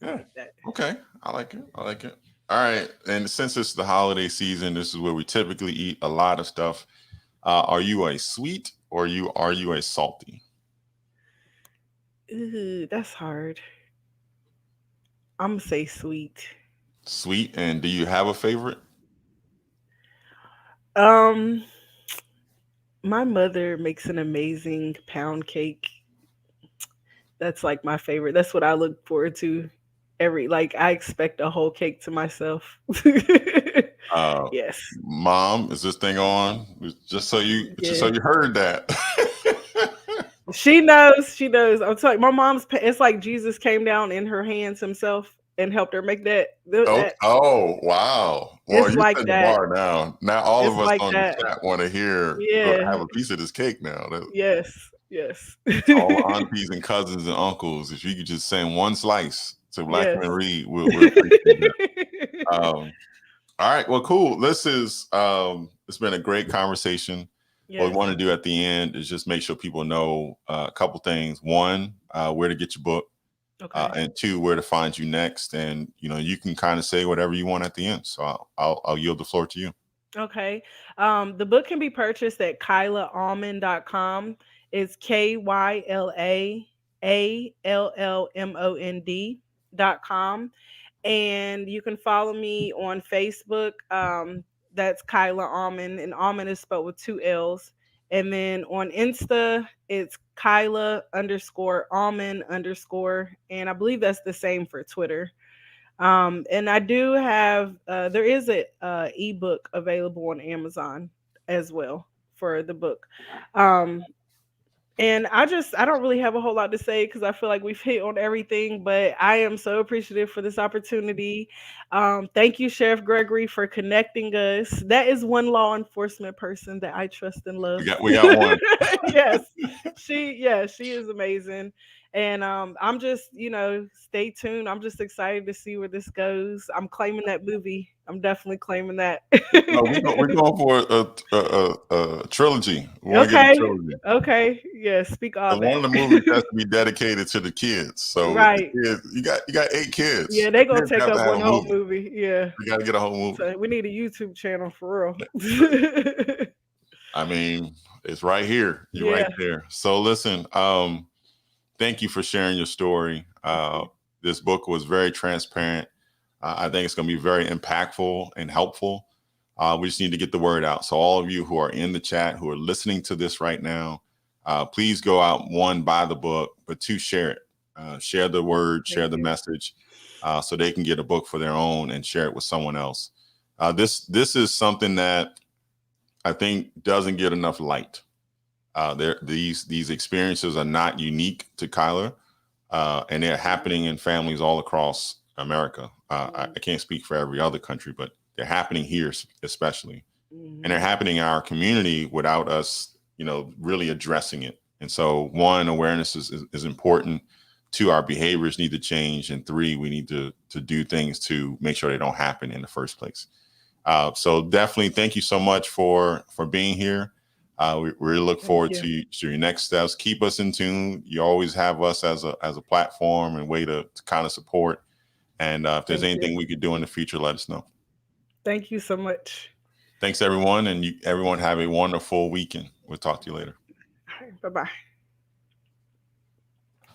I Yeah. like that. Okay. I like it. I like it. All right. And since it's the holiday season, this is where we typically eat a lot of stuff. Are you a sweet or are you a salty? Ooh, that's hard. I'm gonna say sweet. Sweet. And do you have a favorite? Um, my mother makes an amazing pound cake. That's like my favorite. That's what I look forward to every like I expect a whole cake to myself. Uh, Yes. Mom, is this thing on? Just so Yeah. you heard that. She knows. She knows. I'm telling my mom's. It's like Jesus came down in her hands himself and helped her make that. Oh, That oh, wow. Well, it's you like set the that. bar now. Now all It's of us like on the that. chat want to hear Yeah. have a piece of this cake now. Yes. Yes. All aunties and cousins and uncles, if you could just send one slice to Black Yes. Men Read, we'll appreciate that. All right, well, cool. It's been a great conversation. What we Yes. want to do at the end is just make sure people know a couple things. One, where to get your book, Okay. and two, where to find you next. And you can kind of say whatever you want at the end. So I'll yield the floor to you. Okay. The book can be purchased at KylaAllmond.com. It's KylaAllmond.com. And you can follow me on Facebook. That's Kyla Almond, and Almond is spelled with two L's. And then on Insta, it's Kyla underscore Almond underscore. And I believe that's the same for Twitter. And I do have there is a ebook available on Amazon as well for the book. Um, and I don't really have a whole lot to say because I feel like we've hit on everything, but I am so appreciative for this opportunity. Thank you, Sheriff Gregory, for connecting us. That is one law enforcement person that I trust and love. We got one. Yes, she is amazing. And I'm just, stay tuned. I'm just excited to see where this goes. I'm claiming that movie. I'm definitely claiming that. No, we're going for a trilogy. We want to get a Okay. trilogy. Okay. Yeah. Speak all And one that. of the movies has to be dedicated to the kids. So the Right. kids, you got 8 kids. Yeah, The they gonna kids take got to up have one a whole movie. movie. Yeah. We got to get a whole movie. So we need a YouTube channel for real. I mean, it's right here. You're right Yeah. there. So listen, thank you for sharing your story. Thank you. This book was very transparent. I think it's going to be very impactful and helpful. We just need to get the word out. So all of you who are in the chat, who are listening to this right now, please go out, one, buy the book, but two, share it. Share the word, Thank share the you. message, so they can get a book for their own and share it with someone else. This is something that I think doesn't get enough light. These experiences are not unique to Kyler, and they're happening in families all across America. I can't speak for every other country, but they're happening here especially, and they're Mhm. happening in our community without us, really addressing it. And so, one, awareness is important. Two, our behaviors need to change, and three, we need to do things to make sure they don't happen in the first place. So definitely, thank you so much for being here. We really look Thank forward you. to your next steps. Keep us in tune. You always have us as a platform and way to kind of support. And if there's Thank you. anything we could do in the future, let us know. Thank you so much. Thanks everyone, and everyone have a wonderful weekend. We'll talk to you later. Bye bye.